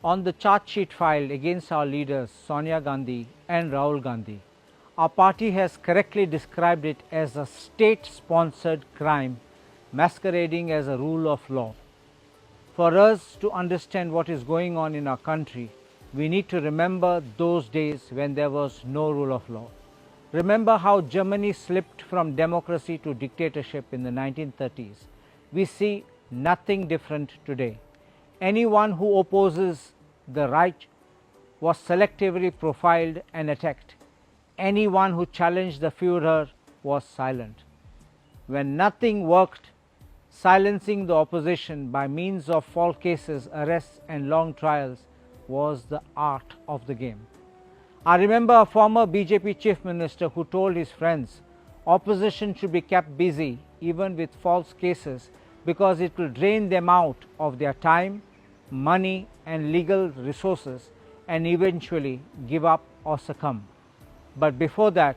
On the charge sheet filed against our leaders Sonia Gandhi and Rahul Gandhi, our party has correctly described it as a state-sponsored crime masquerading as a rule of law. For us to understand what is going on in our country, we need to remember those days when there was no rule of law. Remember how Germany slipped from democracy to dictatorship in the 1930s. We see nothing different today. Anyone who opposes the right was selectively profiled and attacked. Anyone who challenged the Führer was silent. When nothing worked, silencing the opposition by means of false cases, arrests and long trials was the art of the game. I remember a former BJP chief minister who told his friends, opposition should be kept busy even with false cases because it will drain them out of their time, money and legal resources and eventually give up or succumb. But before that,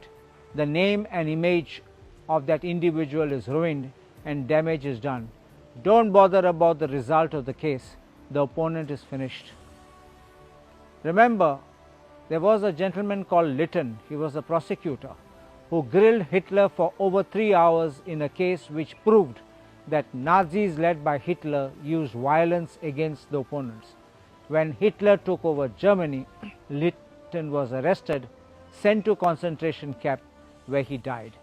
the name and image of that individual is ruined and damage is done. Don't bother about the result of the case. The opponent is finished. Remember, there was a gentleman called Lytton, he was a prosecutor, who grilled Hitler for over 3 hours in a case which proved that Nazis led by Hitler used violence against the opponents. When Hitler took over Germany, Lytton was arrested, sent to concentration camp where he died.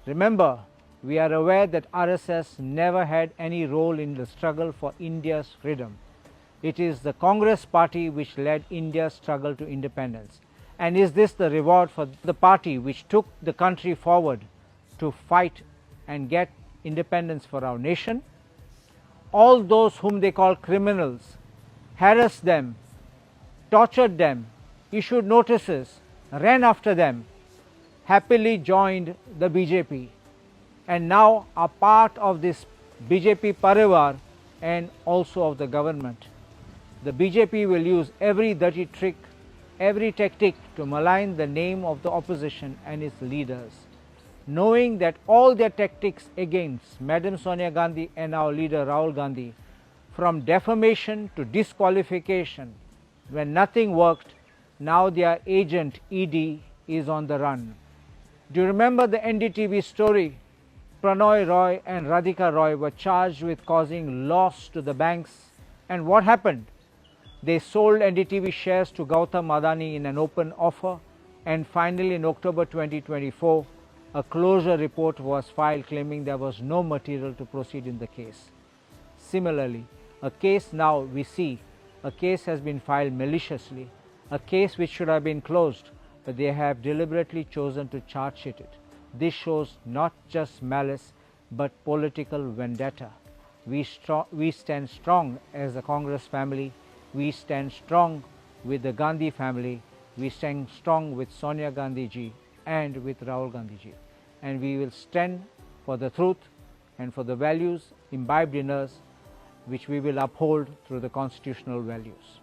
Remember, we are aware that RSS never had any role in the struggle for India's freedom. It is the Congress party which led India's struggle to independence. And is this the reward for the party which took the country forward to fight and get independence for our nation? All those whom they call criminals, harassed them, tortured them, issued notices, ran after them, happily joined the BJP and now are part of this BJP parivar and also of the government. The BJP will use every dirty trick, every tactic to malign the name of the opposition and its leaders. Knowing that all their tactics against Madam Sonia Gandhi and our leader Rahul Gandhi, from defamation to disqualification, when nothing worked, now their agent ED is on the run. Do you remember the NDTV story? Pranoy Roy and Radhika Roy were charged with causing loss to the banks, and what happened? They sold NDTV shares to Gautam Adani in an open offer, and finally in October 2024, a closure report was filed claiming there was no material to proceed in the case. Similarly, a case now we see, a case has been filed maliciously, a case which should have been closed, but they have deliberately chosen to charge sheet it. This shows not just malice but political vendetta. We stand strong as a Congress family. We stand strong with the Gandhi family. We stand strong with Sonia Gandhi ji and with Rahul Gandhi ji. And we will stand for the truth and for the values imbibed in us, which we will uphold through the constitutional values.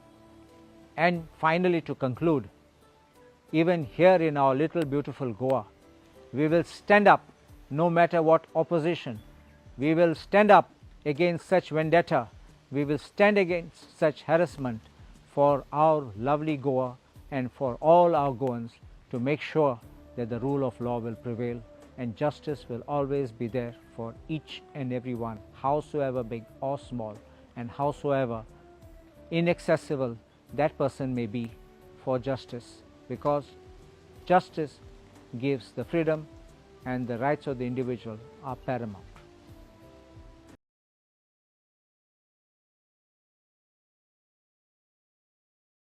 And finally, to conclude, even here in our little beautiful Goa, we will stand up no matter what opposition. We will stand up against such vendetta. We will stand against such harassment for our lovely Goa and for all our Goans to make sure that the rule of law will prevail and justice will always be there for each and every one, howsoever big or small and howsoever inaccessible that person may be for justice, because justice gives the freedom and the rights of the individual are paramount.